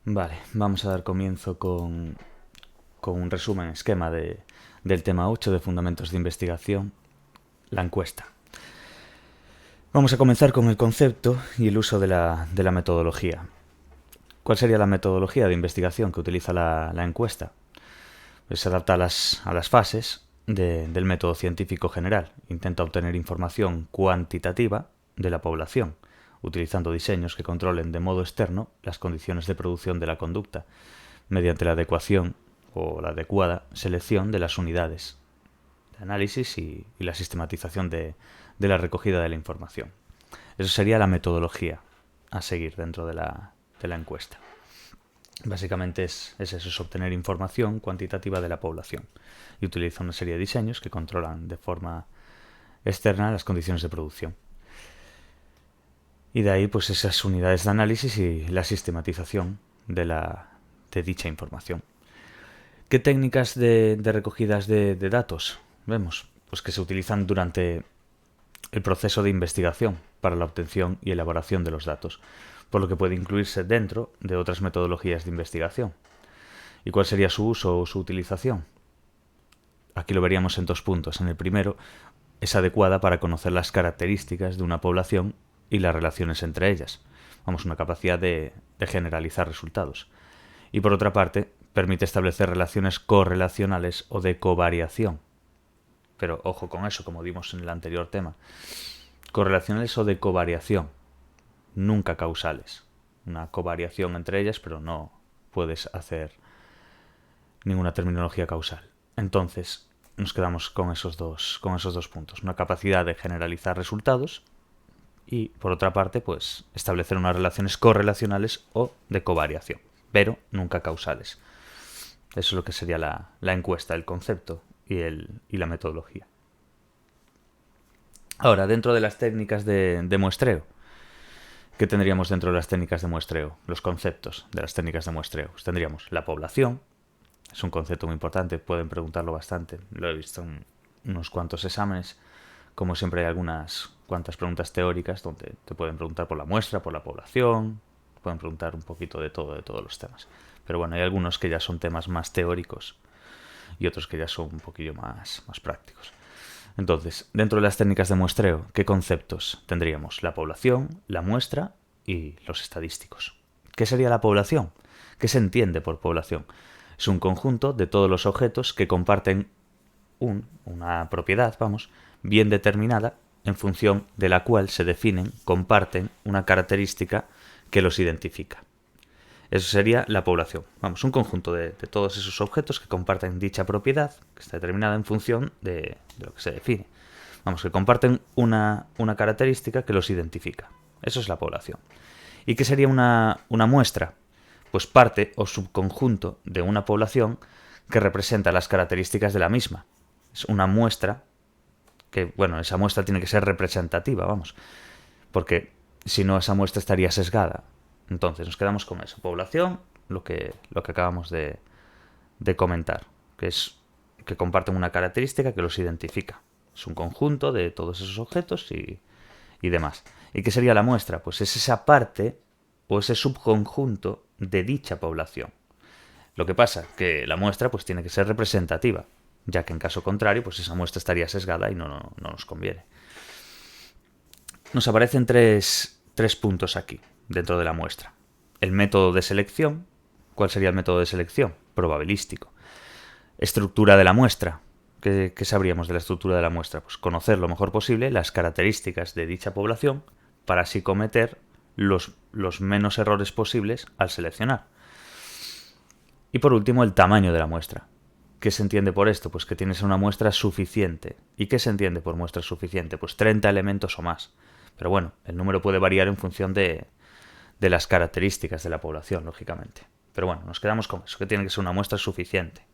Vale, vamos a dar comienzo con un resumen, esquema del tema 8 de Fundamentos de Investigación, la encuesta. Vamos a comenzar con el concepto y el uso de la metodología. ¿Cuál sería la metodología de investigación que utiliza la encuesta? Pues se adapta a las fases del método científico general. Intenta obtener información cuantitativa de la población, utilizando diseños que controlen de modo externo las condiciones de producción de la conducta, mediante la adecuación o la adecuada selección de las unidades de análisis y la sistematización de la recogida de la información. Eso sería la metodología a seguir dentro de la encuesta. Básicamente es eso, es obtener información cuantitativa de la población y utiliza una serie de diseños que controlan de forma externa las condiciones de producción. Y de ahí pues esas unidades de análisis y la sistematización de dicha información. ¿Qué técnicas de recogidas de datos vemos? Pues que se utilizan durante el proceso de investigación para la obtención y elaboración de los datos, por lo que puede incluirse dentro de otras metodologías de investigación. ¿Y cuál sería su uso o su utilización? Aquí lo veríamos en dos puntos. En el primero, es adecuada para conocer las características de una población y las relaciones entre ellas. Vamos, una capacidad de generalizar resultados. Y por otra parte, permite establecer relaciones correlacionales o de covariación. Pero ojo con eso, como vimos en el anterior tema. Correlacionales o de covariación, nunca causales. Una covariación entre ellas, pero no puedes hacer ninguna terminología causal. Entonces, nos quedamos con esos dos puntos. Una capacidad de generalizar resultados y, por otra parte, pues establecer unas relaciones correlacionales o de covariación, pero nunca causales. Eso es lo que sería la encuesta, el concepto y la metodología. Ahora, dentro de las técnicas de muestreo, ¿qué tendríamos dentro de las técnicas de muestreo? Los conceptos de las técnicas de muestreo. Pues tendríamos la población, es un concepto muy importante, pueden preguntarlo bastante, lo he visto en unos cuantos exámenes. Como siempre hay algunas cuantas preguntas teóricas donde te pueden preguntar por la muestra, por la población, pueden preguntar un poquito de todos los temas. Pero bueno, hay algunos que ya son temas más teóricos y otros que ya son un poquillo más prácticos. Entonces, dentro de las técnicas de muestreo, ¿qué conceptos tendríamos? La población, la muestra y los estadísticos. ¿Qué sería la población? ¿Qué se entiende por población? Es un conjunto de todos los objetos que comparten una propiedad, bien determinada, en función de la cual se comparten una característica que los identifica. Eso sería la población. Un conjunto de todos esos objetos que comparten dicha propiedad, que está determinada en función de lo que se define. Que comparten una característica que los identifica. Eso es la población. ¿Y qué sería una muestra? Pues parte o subconjunto de una población que representa las características de la misma. Es una muestra que, esa muestra tiene que ser representativa, porque si no, esa muestra estaría sesgada. Entonces nos quedamos con eso. Población, lo que acabamos de comentar, que es que comparten una característica que los identifica. Es un conjunto de todos esos objetos y demás. ¿Y qué sería la muestra? Pues es esa parte o ese subconjunto de dicha población. Lo que pasa que la muestra pues tiene que ser representativa, ya que en caso contrario pues esa muestra estaría sesgada y no nos conviene. Nos aparecen tres puntos aquí, dentro de la muestra. El método de selección. ¿Cuál sería el método de selección? Probabilístico. Estructura de la muestra. ¿Qué sabríamos de la estructura de la muestra? Pues conocer lo mejor posible las características de dicha población para así cometer los menos errores posibles al seleccionar. Y por último, el tamaño de la muestra. ¿Qué se entiende por esto? Pues que tienes una muestra suficiente. ¿Y qué se entiende por muestra suficiente? Pues 30 elementos o más. Pero bueno, el número puede variar en función de las características de la población, lógicamente. Pero bueno, nos quedamos con eso, que tiene que ser una muestra suficiente.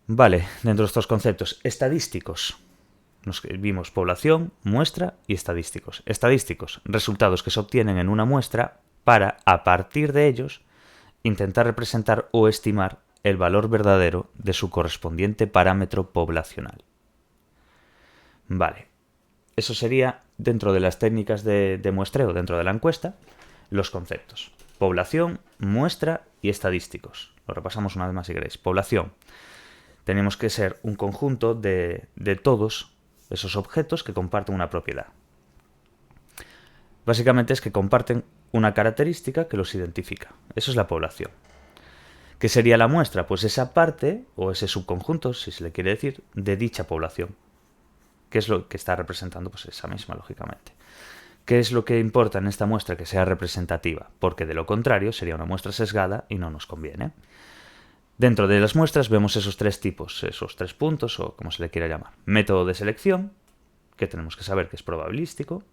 Vale, dentro de estos conceptos estadísticos, nos vimos población, muestra y estadísticos. Estadísticos, resultados que se obtienen en una muestra para, a partir de ellos, intentar representar o estimar el valor verdadero de su correspondiente parámetro poblacional. Vale, eso sería, dentro de las técnicas de muestreo, dentro de la encuesta, los conceptos. población, muestra y estadísticos. Lo repasamos una vez más si queréis. Población. Tenemos que ser un conjunto de todos esos objetos que comparten una propiedad. Básicamente es que comparten una característica que los identifica. Eso es la población. ¿Qué sería la muestra? Pues esa parte, o ese subconjunto, si se le quiere decir, de dicha población. ¿Qué es lo que está representando? Pues esa misma, lógicamente. ¿Qué es lo que importa en esta muestra? Que sea representativa, porque de lo contrario sería una muestra sesgada y no nos conviene. Dentro de las muestras vemos esos tres tipos, esos tres puntos, o como se le quiera llamar. Método de selección, que tenemos que saber que es probabilístico.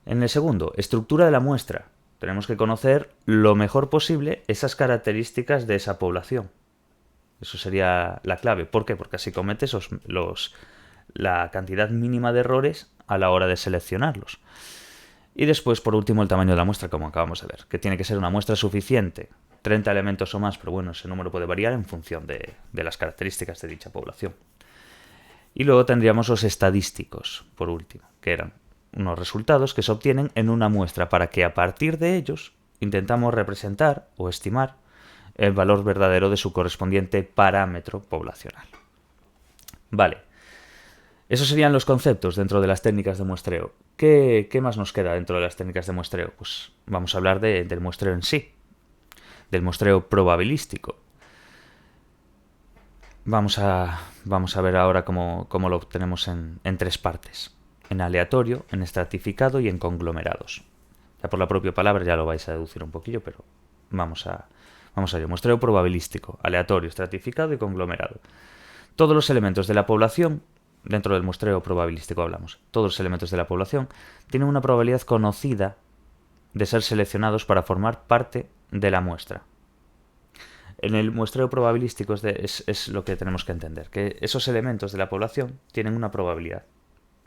En el segundo, estructura de la muestra. Tenemos que conocer lo mejor posible esas características de esa población. Eso sería la clave. ¿Por qué? Porque así cometes la cantidad mínima de errores a la hora de seleccionarlos. Y después, por último, el tamaño de la muestra, como acabamos de ver, que tiene que ser una muestra suficiente, 30 elementos o más, pero bueno, ese número puede variar en función de las características de dicha población. Y luego tendríamos los estadísticos, por último, que eran unos resultados que se obtienen en una muestra para que a partir de ellos intentamos representar o estimar el valor verdadero de su correspondiente parámetro poblacional. Vale. Esos serían los conceptos dentro de las técnicas de muestreo. ¿Qué más nos queda dentro de las técnicas de muestreo? Pues vamos a hablar del muestreo en sí, del muestreo probabilístico. Vamos a ver ahora cómo lo obtenemos en tres partes. En aleatorio, en estratificado y en conglomerados. Ya por la propia palabra ya lo vais a deducir un poquillo, pero vamos a ello. Muestreo probabilístico, aleatorio, estratificado y conglomerado. Todos los elementos de la población, dentro del muestreo probabilístico hablamos, todos los elementos de la población tienen una probabilidad conocida de ser seleccionados para formar parte de la muestra. En el muestreo probabilístico es lo que tenemos que entender, que esos elementos de la población tienen una probabilidad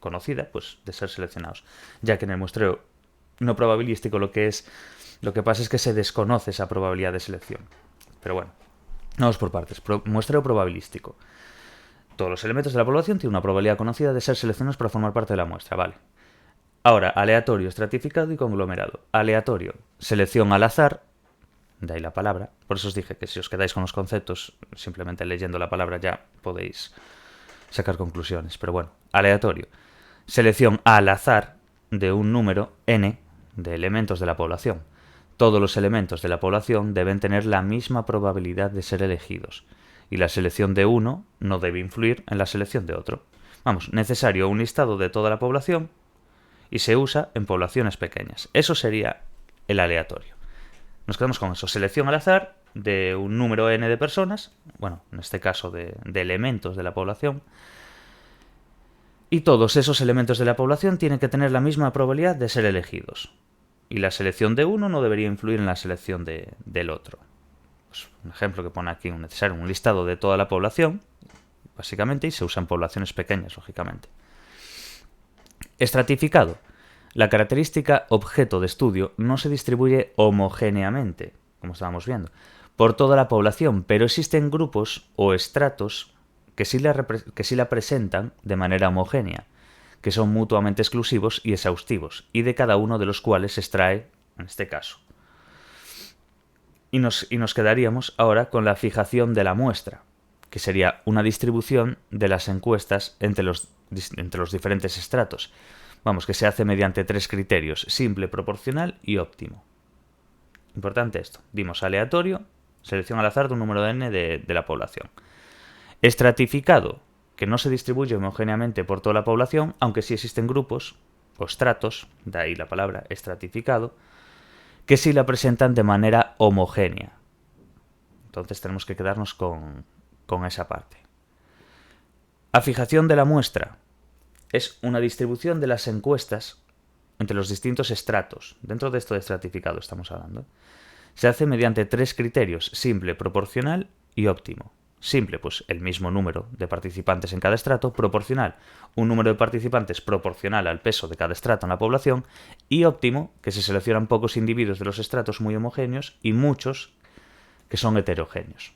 conocida, pues, de ser seleccionados, ya que en el muestreo no probabilístico lo que pasa es que se desconoce esa probabilidad de selección. Pero bueno, vamos por partes. Muestreo probabilístico. Todos los elementos de la población tienen una probabilidad conocida de ser seleccionados para formar parte de la muestra, vale. Ahora, aleatorio, estratificado y conglomerado. Aleatorio, selección al azar, de ahí la palabra. Por eso os dije que si os quedáis con los conceptos, simplemente leyendo la palabra ya podéis sacar conclusiones. Pero bueno, aleatorio, selección al azar de un número n de elementos de la población. Todos los elementos de la población deben tener la misma probabilidad de ser elegidos. Y la selección de uno no debe influir en la selección de otro. Vamos, necesario un listado de toda la población y se usa en poblaciones pequeñas. Eso sería el aleatorio. Nos quedamos con eso. Selección al azar de un número n de personas, bueno, en este caso de elementos de la población, y todos esos elementos de la población tienen que tener la misma probabilidad de ser elegidos. Y la selección de uno no debería influir en la selección del otro. Pues un ejemplo que pone aquí necesario un listado de toda la población, básicamente, y se usa en poblaciones pequeñas, lógicamente. Estratificado. La característica objeto de estudio no se distribuye homogéneamente, como estábamos viendo, por toda la población, pero existen grupos o estratos que sí la presentan de manera homogénea, que son mutuamente exclusivos y exhaustivos, y de cada uno de los cuales se extrae, en este caso. Y nos quedaríamos ahora con la fijación de la muestra, que sería una distribución de las encuestas entre los diferentes estratos. Vamos, que se hace mediante tres criterios: simple, proporcional y óptimo. Importante esto. Dimos aleatorio, selección al azar de un número de n de la población. Estratificado, que no se distribuye homogéneamente por toda la población, aunque sí existen grupos o estratos, de ahí la palabra estratificado, que sí la presentan de manera homogénea. Entonces tenemos que quedarnos con esa parte. Afijación de la muestra es una distribución de las encuestas entre los distintos estratos. Dentro de esto de estratificado estamos hablando. Se hace mediante tres criterios: simple, proporcional y óptimo. Simple, pues el mismo número de participantes en cada estrato. Proporcional, un número de participantes proporcional al peso de cada estrato en la población. Y óptimo, que se seleccionan pocos individuos de los estratos muy homogéneos y muchos que son heterogéneos.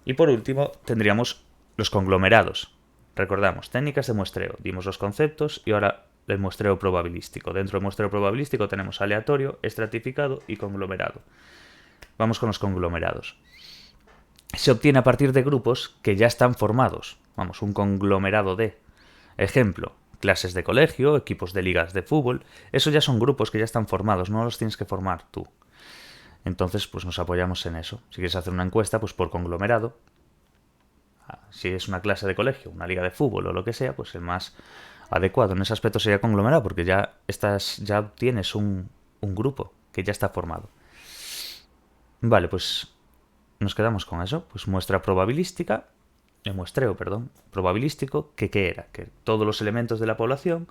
Y por último tendríamos los conglomerados. Recordamos, técnicas de muestreo. Dimos los conceptos y ahora el muestreo probabilístico. Dentro del muestreo probabilístico tenemos aleatorio, estratificado y conglomerado. Vamos con los conglomerados. Se obtiene a partir de grupos que ya están formados. Vamos, un conglomerado de. Ejemplo, clases de colegio, equipos de ligas de fútbol. Eso ya son grupos que ya están formados, no los tienes que formar tú. Entonces, pues nos apoyamos en eso. Si quieres hacer una encuesta, pues por conglomerado. Si es una clase de colegio, una liga de fútbol o lo que sea, pues el más adecuado en ese aspecto sería conglomerado, porque ya tienes un grupo que ya está formado. Vale, pues nos quedamos con eso. Pues muestreo probabilístico, que ¿qué era? Que todos los elementos de la población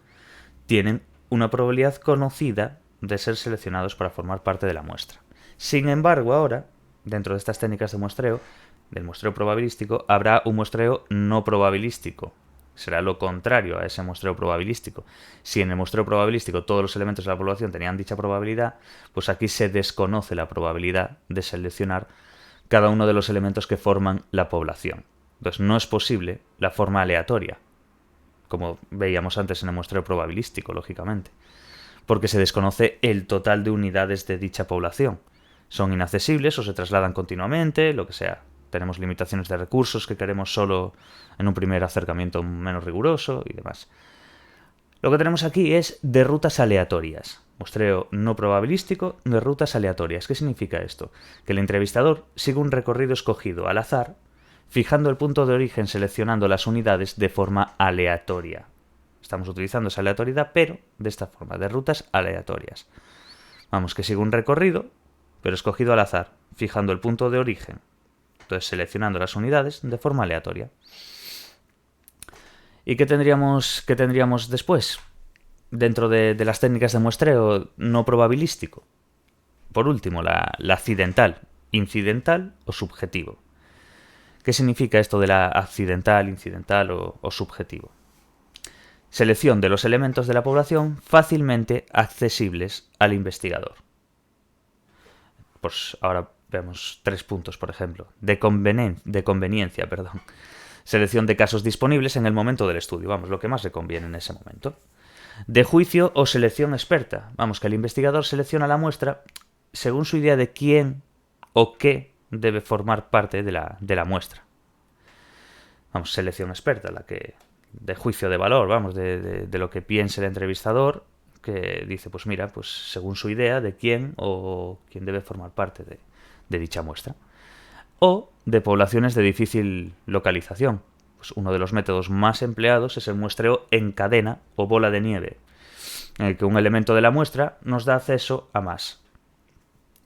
tienen una probabilidad conocida de ser seleccionados para formar parte de la muestra. Sin embargo, ahora, dentro de estas técnicas de muestreo, del muestreo probabilístico, habrá un muestreo no probabilístico. Será lo contrario a ese muestreo probabilístico. Si en el muestreo probabilístico todos los elementos de la población tenían dicha probabilidad, pues aquí se desconoce la probabilidad de seleccionar cada uno de los elementos que forman la población. Entonces no es posible la forma aleatoria, como veíamos antes en el muestreo probabilístico, lógicamente, porque se desconoce el total de unidades de dicha población. Son inaccesibles o se trasladan continuamente, lo que sea. Tenemos limitaciones de recursos que queremos solo en un primer acercamiento menos riguroso y demás. Lo que tenemos aquí es de rutas aleatorias. Muestreo no probabilístico de rutas aleatorias. ¿Qué significa esto? Que el entrevistador sigue un recorrido escogido al azar, fijando el punto de origen seleccionando las unidades de forma aleatoria. Estamos utilizando esa aleatoriedad, pero de esta forma, de rutas aleatorias. Vamos, que sigue un recorrido, pero escogido al azar, fijando el punto de origen. Entonces, seleccionando las unidades de forma aleatoria. ¿Y qué tendríamos después? Dentro de las técnicas de muestreo no probabilístico. Por último, la accidental, incidental o subjetivo. ¿Qué significa esto de la accidental, incidental o subjetivo? Selección de los elementos de la población fácilmente accesibles al investigador. Pues ahora vemos 3 puntos, por ejemplo. De conveniencia. Selección de casos disponibles en el momento del estudio. Vamos, lo que más le conviene en ese momento. De juicio o selección experta. Vamos, que el investigador selecciona la muestra según su idea de quién o qué debe formar parte de la muestra. Vamos, selección experta, la que de juicio de valor, vamos, de lo que piense el entrevistador, que dice, pues mira, pues según su idea de quién o quién debe formar parte de dicha muestra. O de poblaciones de difícil localización. Pues uno de los métodos más empleados es el muestreo en cadena o bola de nieve, en el que un elemento de la muestra nos da acceso a más.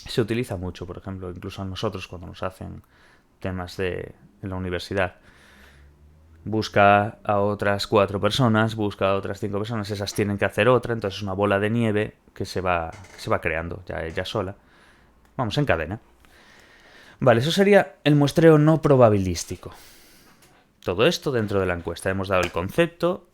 Se utiliza mucho, por ejemplo, incluso a nosotros cuando nos hacen temas en la universidad. Busca a otras 4 personas, busca a otras 5 personas, esas tienen que hacer otra, entonces es una bola de nieve que se va creando ya ella sola. Vamos, en cadena. Vale, eso sería el muestreo no probabilístico. Todo esto dentro de la encuesta. Hemos dado el concepto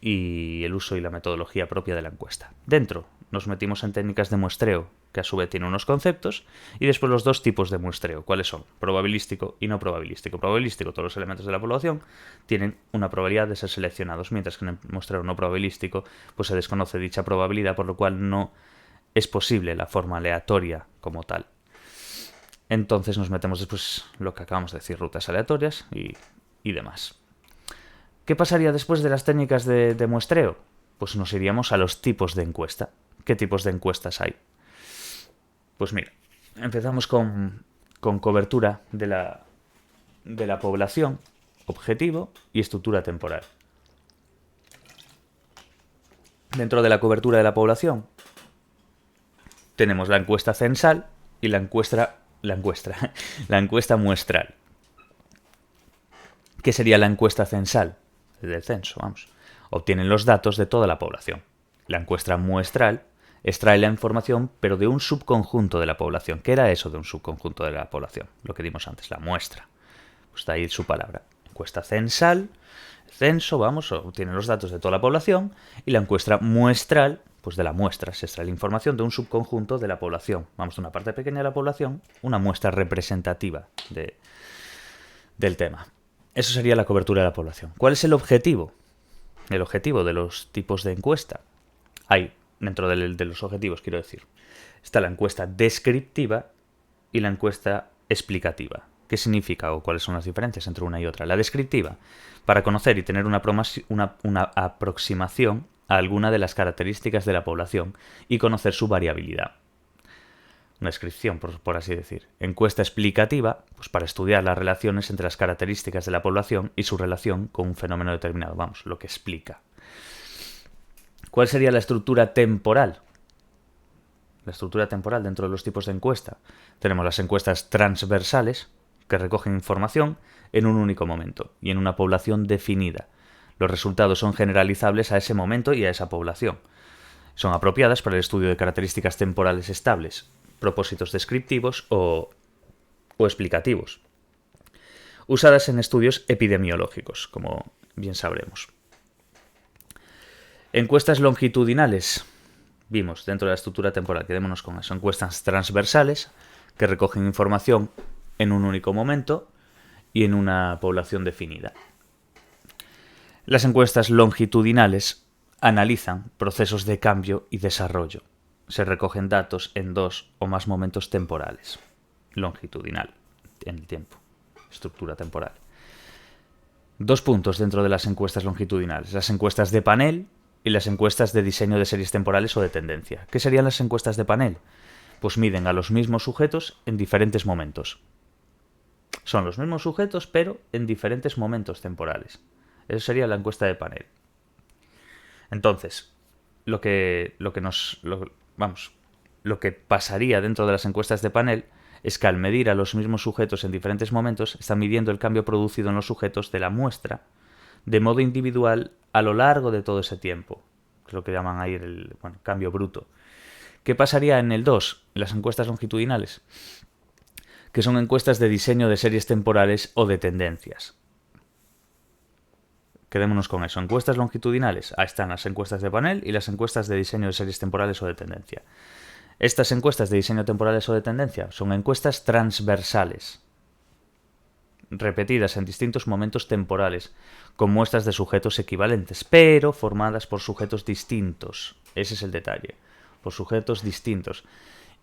y el uso y la metodología propia de la encuesta. Dentro nos metimos en técnicas de muestreo, que a su vez tienen unos conceptos, y después los 2 tipos de muestreo. ¿Cuáles son? Probabilístico y no probabilístico. Probabilístico, todos los elementos de la población tienen una probabilidad de ser seleccionados, mientras que en el muestreo no probabilístico pues se desconoce dicha probabilidad, por lo cual no es posible la forma aleatoria como tal. Entonces nos metemos después lo que acabamos de decir, rutas aleatorias y demás. ¿Qué pasaría después de las técnicas de muestreo? Pues nos iríamos a los tipos de encuesta. ¿Qué tipos de encuestas hay? Pues mira, empezamos con cobertura de la población, objetivo y estructura temporal. Dentro de la cobertura de la población tenemos la encuesta censal y la encuesta muestral. ¿Qué sería la encuesta censal? Del censo, vamos. Obtienen los datos de toda la población. La encuesta muestral extrae la información, pero de un subconjunto de la población. ¿Qué era eso de un subconjunto de la población? Lo que dimos antes, la muestra. Pues de ahí su palabra. Encuesta censal, censo, vamos, obtiene los datos de toda la población. Y la encuesta muestral, pues de la muestra, se extrae la información de un subconjunto de la población. Vamos, de una parte pequeña de la población, una muestra representativa del tema. Eso sería la cobertura de la población. ¿Cuál es el objetivo? el objetivo de los tipos de encuesta. Hay, dentro de los objetivos, quiero decir, está la encuesta descriptiva y la encuesta explicativa. ¿Qué significa o cuáles son las diferencias entre una y otra? La descriptiva, para conocer y tener una aproximación a alguna de las características de la población y conocer su variabilidad. Una descripción, por así decir. Encuesta explicativa, pues para estudiar las relaciones entre las características de la población y su relación con un fenómeno determinado, vamos, lo que explica. ¿Cuál sería la estructura temporal? La estructura temporal dentro de los tipos de encuesta. Tenemos las encuestas transversales, que recogen información en un único momento y en una población definida. Los resultados son generalizables a ese momento y a esa población. Son apropiadas para el estudio de características temporales estables, propósitos descriptivos o explicativos. Usadas en estudios epidemiológicos, como bien sabremos. Encuestas longitudinales. Vimos dentro de la estructura temporal, quedémonos con eso. Encuestas transversales, que recogen información en un único momento y en una población definida. Las encuestas longitudinales analizan procesos de cambio y desarrollo. Se recogen datos en 2 o más momentos temporales. Longitudinal, en el tiempo. Estructura temporal. 2 puntos dentro de las encuestas longitudinales. Las encuestas de panel y las encuestas de diseño de series temporales o de tendencia. ¿Qué serían las encuestas de panel? Pues miden a los mismos sujetos en diferentes momentos. Son los mismos sujetos, pero en diferentes momentos temporales. Eso sería la encuesta de panel. Entonces, lo que pasaría dentro de las encuestas de panel es que al medir a los mismos sujetos en diferentes momentos, están midiendo el cambio producido en los sujetos de la muestra de modo individual a lo largo de todo ese tiempo. Es lo que llaman ahí el cambio bruto. ¿Qué pasaría en el 2, en las encuestas longitudinales? Que son encuestas de diseño de series temporales o de tendencias. Quedémonos con eso. Encuestas longitudinales. Ahí están las encuestas de panel y las encuestas de diseño de series temporales o de tendencia. Estas encuestas de diseño temporales o de tendencia son encuestas transversales, repetidas en distintos momentos temporales, con muestras de sujetos equivalentes, pero formadas por sujetos distintos. Ese es el detalle. Por sujetos distintos.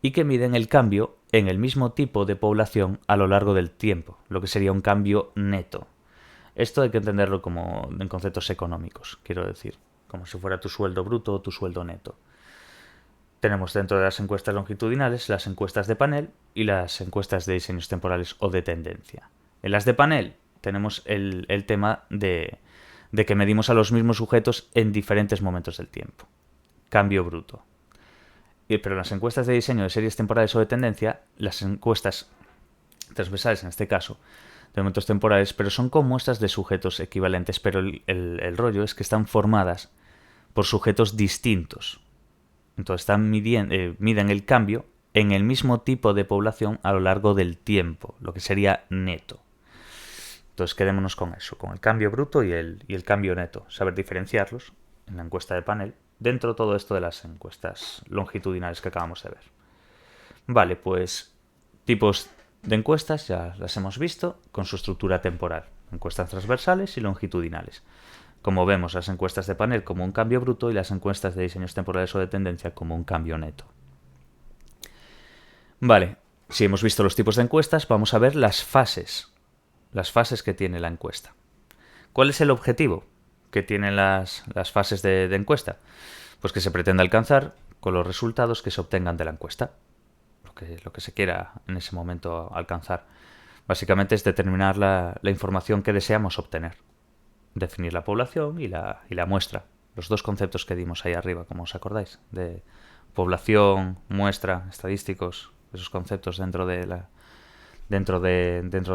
Y que miden el cambio en el mismo tipo de población a lo largo del tiempo, lo que sería un cambio neto. Esto hay que entenderlo como en conceptos económicos, quiero decir, como si fuera tu sueldo bruto o tu sueldo neto. Tenemos dentro de las encuestas longitudinales las encuestas de panel y las encuestas de diseños temporales o de tendencia. En las de panel tenemos el tema de que medimos a los mismos sujetos en diferentes momentos del tiempo. Cambio bruto. Pero en las encuestas de diseño de series temporales o de tendencia, las encuestas transversales en este caso, de momentos temporales, pero son con muestras de sujetos equivalentes, pero el rollo es que están formadas por sujetos distintos. Entonces miden el cambio en el mismo tipo de población a lo largo del tiempo, lo que sería neto. Entonces quedémonos con eso, con el cambio bruto y el cambio neto, saber diferenciarlos en la encuesta de panel, dentro de todo esto de las encuestas longitudinales que acabamos de ver. Vale, pues tipos de encuestas ya las hemos visto con su estructura temporal, encuestas transversales y longitudinales. Como vemos, las encuestas de panel como un cambio bruto y las encuestas de diseños temporales o de tendencia como un cambio neto. Vale, si hemos visto los tipos de encuestas, vamos a ver las fases que tiene la encuesta. ¿Cuál es el objetivo que tienen las fases de encuesta? Pues que se pretende alcanzar con los resultados que se obtengan de la encuesta. Lo que se quiera en ese momento alcanzar. Básicamente es determinar la información que deseamos obtener. Definir la población y la muestra. Los 2 conceptos que dimos ahí arriba, como os acordáis, de población, muestra, estadísticos, esos conceptos dentro de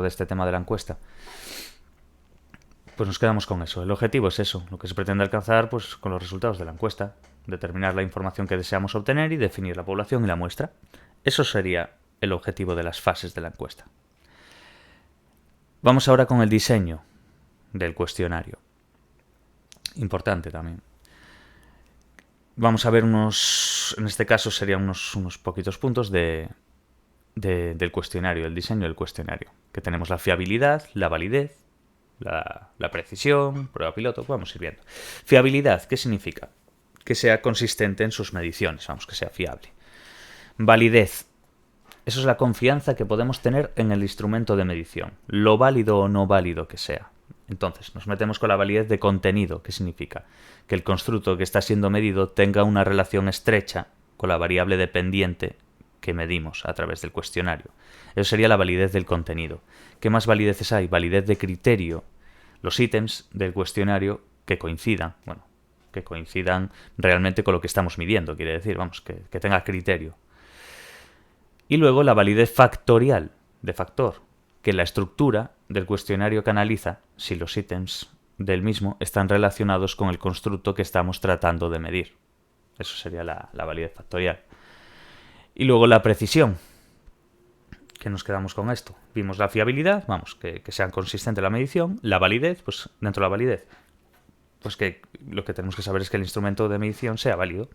este tema de la encuesta. Pues nos quedamos con eso. El objetivo es eso, lo que se pretende alcanzar pues con los resultados de la encuesta. Determinar la información que deseamos obtener y definir la población y la muestra. Eso sería el objetivo de las fases de la encuesta. Vamos ahora con el diseño del cuestionario. Importante también. Vamos a ver en este caso serían unos poquitos puntos del cuestionario, el diseño del cuestionario. Que tenemos la fiabilidad, la validez, la precisión, prueba piloto, vamos a ir viendo. Fiabilidad, ¿qué significa? Que sea consistente en sus mediciones, vamos, que sea fiable. Validez. Eso es la confianza que podemos tener en el instrumento de medición, lo válido o no válido que sea. Entonces, nos metemos con la validez de contenido, que significa que el constructo que está siendo medido tenga una relación estrecha con la variable dependiente que medimos a través del cuestionario. Eso sería la validez del contenido. ¿Qué más valideces hay? Validez de criterio. Los ítems del cuestionario que coincidan, bueno, que coincidan realmente con lo que estamos midiendo, quiere decir, vamos, que tenga criterio. Y luego la validez factorial, de factor, que la estructura del cuestionario que analiza si los ítems del mismo están relacionados con el constructo que estamos tratando de medir. Eso sería la validez factorial. Y luego la precisión. ¿Qué nos quedamos con esto? Vimos la fiabilidad, vamos, que sea consistente la medición. La validez, pues dentro de la validez, pues que lo que tenemos que saber es que el instrumento de medición sea válido.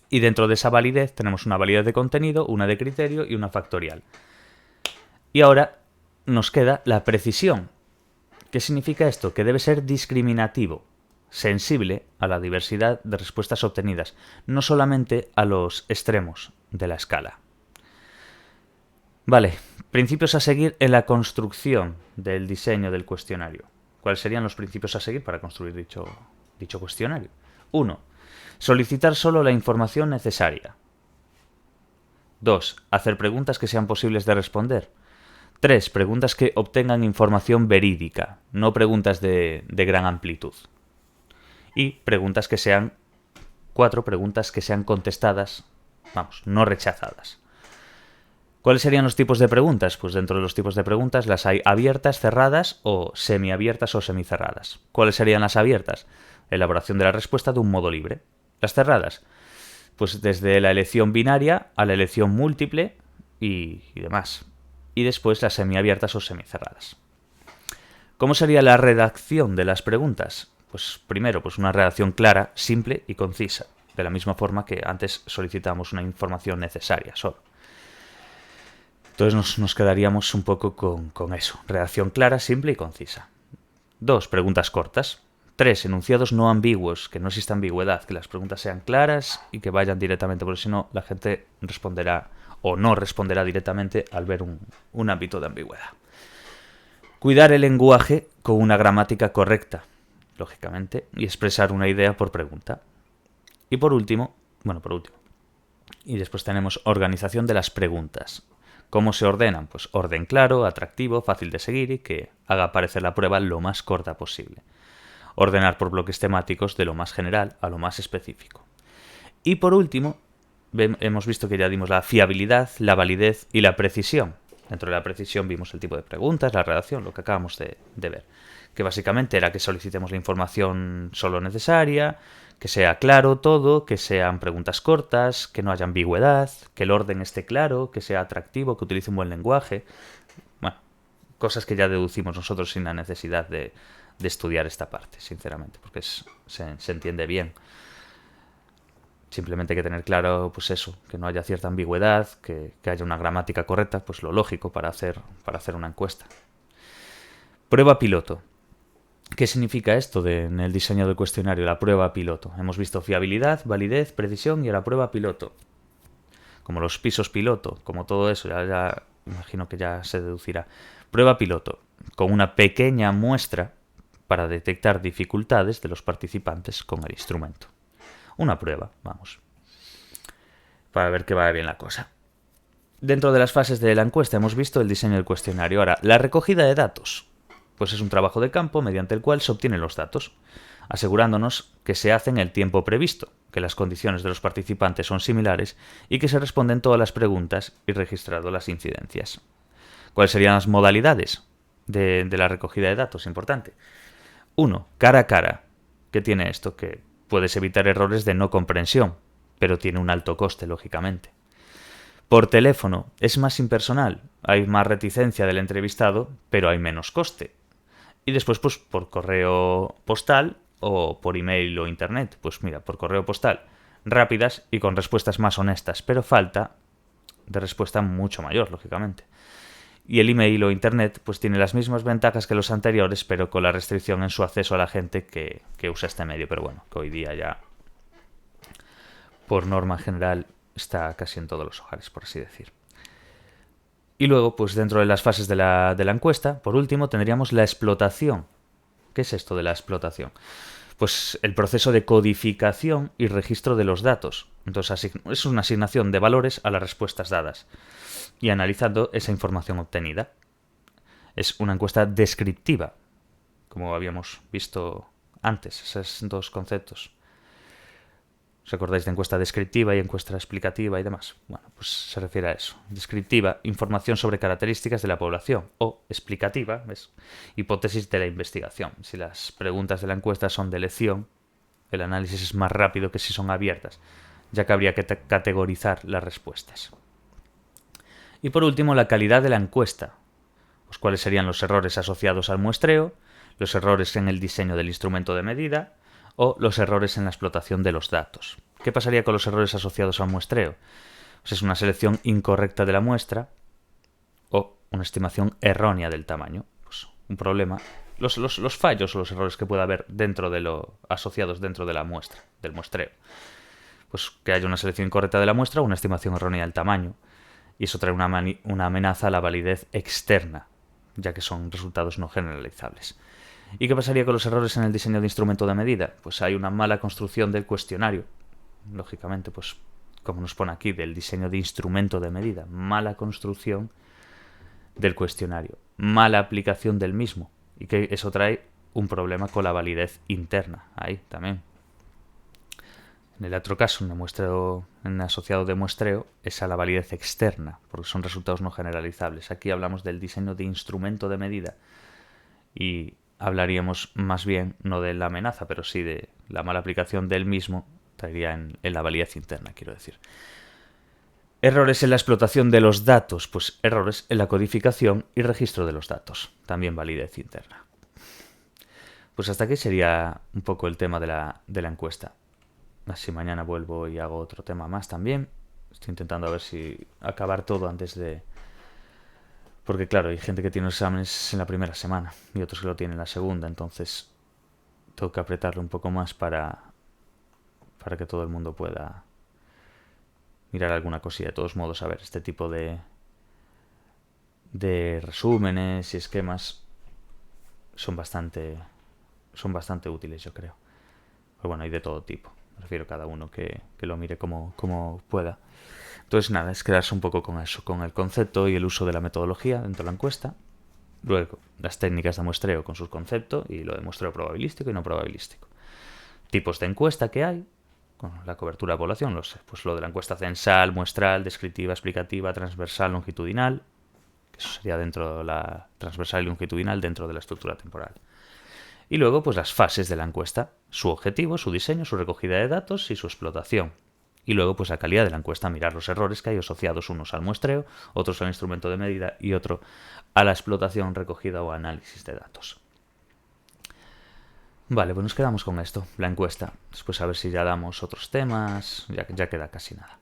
Y dentro de esa validez tenemos una validez de contenido, una de criterio y una factorial. Y ahora nos queda la precisión. ¿Qué significa esto? Que debe ser discriminativo, sensible a la diversidad de respuestas obtenidas, no solamente a los extremos de la escala. Vale, principios a seguir en la construcción del diseño del cuestionario. ¿Cuáles serían los principios a seguir para construir dicho cuestionario? 1. Solicitar solo la información necesaria. 2. Hacer preguntas que sean posibles de responder. 3. Preguntas que obtengan información verídica, no preguntas de gran amplitud. Y preguntas que sean 4. Preguntas que sean contestadas, vamos, no rechazadas. ¿Cuáles serían los tipos de preguntas? Pues dentro de los tipos de preguntas las hay abiertas, cerradas o semiabiertas o semicerradas. ¿Cuáles serían las abiertas? Elaboración de la respuesta de un modo libre. Las cerradas, pues desde la elección binaria a la elección múltiple y demás. Y después las semiabiertas o semicerradas. ¿Cómo sería la redacción de las preguntas? Pues primero, pues una redacción clara, simple y concisa, de la misma forma que antes solicitamos una información necesaria solo. Entonces nos quedaríamos un poco con eso, redacción clara, simple y concisa. 2. Preguntas cortas. 3. Enunciados no ambiguos, que no exista ambigüedad, que las preguntas sean claras y que vayan directamente, porque si no la gente responderá o no responderá directamente al ver un ámbito de ambigüedad. Cuidar el lenguaje con una gramática correcta, lógicamente, y expresar una idea por pregunta. Y por último, y después tenemos organización de las preguntas. ¿Cómo se ordenan? Pues orden claro, atractivo, fácil de seguir y que haga parecer la prueba lo más corta posible. Ordenar por bloques temáticos de lo más general a lo más específico. Y por último, hemos visto que ya dimos la fiabilidad, la validez y la precisión. Dentro de la precisión vimos el tipo de preguntas, la redacción, lo que acabamos de ver. Que básicamente era que solicitemos la información solo necesaria, que sea claro todo, que sean preguntas cortas, que no haya ambigüedad, que el orden esté claro, que sea atractivo, que utilice un buen lenguaje. Bueno, cosas que ya deducimos nosotros sin la necesidad de estudiar esta parte, sinceramente, porque se entiende bien. Simplemente hay que tener claro, pues eso, que no haya cierta ambigüedad, que haya una gramática correcta, pues lo lógico para hacer una encuesta. Prueba piloto. ¿Qué significa esto en el diseño del cuestionario? La prueba piloto. Hemos visto fiabilidad, validez, precisión y la prueba piloto. Como los pisos piloto, como todo eso, ya imagino que ya se deducirá. Prueba piloto, con una pequeña muestra para detectar dificultades de los participantes con el instrumento. Una prueba, vamos, para ver que vaya bien la cosa. Dentro de las fases de la encuesta hemos visto el diseño del cuestionario. Ahora, la recogida de datos. Pues es un trabajo de campo mediante el cual se obtienen los datos, asegurándonos que se hace en el tiempo previsto, que las condiciones de los participantes son similares y que se responden todas las preguntas y registrado las incidencias. ¿Cuáles serían las modalidades de la recogida de datos? Importante. 1. Cara a cara. ¿Qué tiene esto? Que puedes evitar errores de no comprensión, pero tiene un alto coste, lógicamente. Por teléfono es más impersonal, hay más reticencia del entrevistado, pero hay menos coste. Y después, pues por correo postal o por email o internet. Pues mira, por correo postal, rápidas y con respuestas más honestas, pero falta de respuesta mucho mayor, lógicamente. Y el email o internet pues tiene las mismas ventajas que los anteriores, pero con la restricción en su acceso a la gente que usa este medio. Pero bueno, que hoy día ya, por norma general, está casi en todos los hogares, por así decir. Y luego, pues dentro de las fases de la encuesta, por último, tendríamos la explotación. ¿Qué es esto de la explotación? Pues el proceso de codificación y registro de los datos. Entonces es una asignación de valores a las respuestas dadas y analizando esa información obtenida. Es una encuesta descriptiva, como habíamos visto antes, esos dos conceptos. ¿Os acordáis de encuesta descriptiva y encuesta explicativa y demás? Bueno, pues se refiere a eso. Descriptiva, información sobre características de la población. O explicativa, ¿ves? Hipótesis de la investigación. Si las preguntas de la encuesta son de elección, el análisis es más rápido que si son abiertas, ya que habría que categorizar las respuestas. Y por último, la calidad de la encuesta, los cuales serían los errores asociados al muestreo, los errores en el diseño del instrumento de medida, o los errores en la explotación de los datos. ¿Qué pasaría con los errores asociados al muestreo? Pues es una selección incorrecta de la muestra o una estimación errónea del tamaño. Pues un problema. Los fallos o los errores que pueda haber asociados dentro de la muestra, del muestreo. Pues que haya una selección incorrecta de la muestra o una estimación errónea del tamaño. Y eso trae una amenaza a la validez externa, ya que son resultados no generalizables. ¿Y qué pasaría con los errores en el diseño de instrumento de medida? Pues hay una mala construcción del cuestionario. Lógicamente, pues como nos pone aquí, del diseño de instrumento de medida. Mala construcción del cuestionario. Mala aplicación del mismo. Y que eso trae un problema con la validez interna. Ahí también. En el otro caso, en asociado de muestreo, es a la validez externa, porque son resultados no generalizables. Aquí hablamos del diseño de instrumento de medida. Y hablaríamos más bien, no de la amenaza, pero sí de la mala aplicación del mismo, traería en la validez interna, quiero decir. Errores en la explotación de los datos, pues errores en la codificación y registro de los datos, también validez interna. Pues hasta aquí sería un poco el tema de la encuesta. Así mañana vuelvo y hago otro tema más también. Estoy intentando a ver si acabar todo antes de... Porque claro, hay gente que tiene los exámenes en la primera semana y otros que lo tienen en la segunda, entonces tengo que apretarle un poco más para que todo el mundo pueda mirar alguna cosilla. De todos modos, a ver, este tipo de resúmenes y esquemas son bastante útiles, yo creo. Pero bueno, hay de todo tipo. Me refiero a cada uno que lo mire como pueda. Entonces nada, es quedarse un poco con eso, con el concepto y el uso de la metodología dentro de la encuesta. Luego, las técnicas de muestreo con su concepto y lo de muestreo probabilístico y no probabilístico. Tipos de encuesta que hay, con la cobertura de población, pues lo de la encuesta censal, muestral, descriptiva, explicativa, transversal, longitudinal, que eso sería dentro de la transversal y longitudinal dentro de la estructura temporal. Y luego, pues las fases de la encuesta, su objetivo, su diseño, su recogida de datos y su explotación. Y luego, pues la calidad de la encuesta, mirar los errores que hay asociados unos al muestreo, otros al instrumento de medida y otro a la explotación, recogida o análisis de datos. Vale, pues nos quedamos con esto, la encuesta. Después a ver si ya damos otros temas, ya queda casi nada.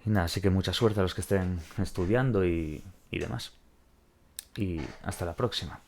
Y nada, así que mucha suerte a los que estén estudiando y demás. Y hasta la próxima.